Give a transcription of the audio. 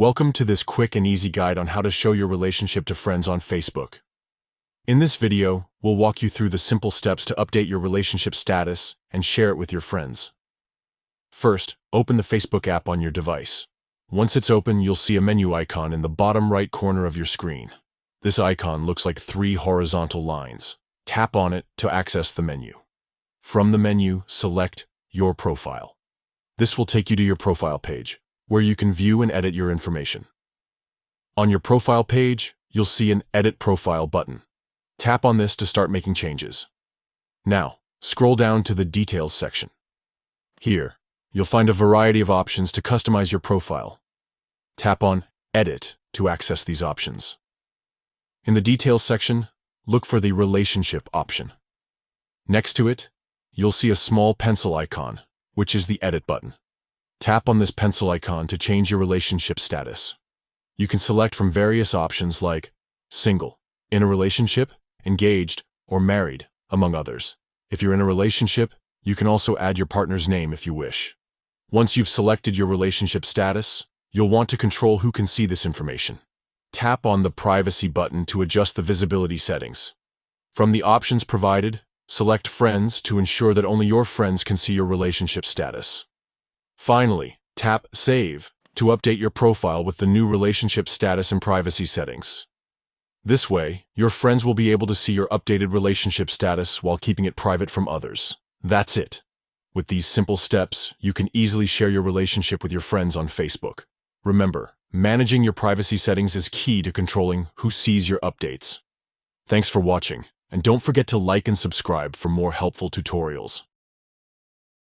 Welcome to this quick and easy guide on how to show your relationship to friends on Facebook. In this video, we'll walk you through the simple steps to update your relationship status and share it with your friends. First, open the Facebook app on your device. Once it's open, you'll see a menu icon in the bottom right corner of your screen. This icon looks like 3 horizontal lines. Tap on it to access the menu. From the menu, select Your Profile. This will take you to your profile page, where you can view and edit your information. On your profile page, you'll see an Edit Profile button. Tap on this to start making changes. Now, scroll down to the Details section. Here, you'll find a variety of options to customize your profile. Tap on Edit to access these options. In the Details section, look for the Relationship option. Next to it, you'll see a small pencil icon, which is the Edit button. Tap on this pencil icon to change your relationship status. You can select from various options like single, in a relationship, engaged, or married, among others. If you're in a relationship, you can also add your partner's name if you wish. Once you've selected your relationship status, you'll want to control who can see this information. Tap on the Privacy button to adjust the visibility settings. From the options provided, select Friends to ensure that only your friends can see your relationship status. Finally, tap Save to update your profile with the new relationship status and privacy settings. This way, your friends will be able to see your updated relationship status while keeping it private from others. That's it. With these simple steps, you can easily share your relationship with your friends on Facebook. Remember, managing your privacy settings is key to controlling who sees your updates. Thanks for watching, and don't forget to like and subscribe for more helpful tutorials.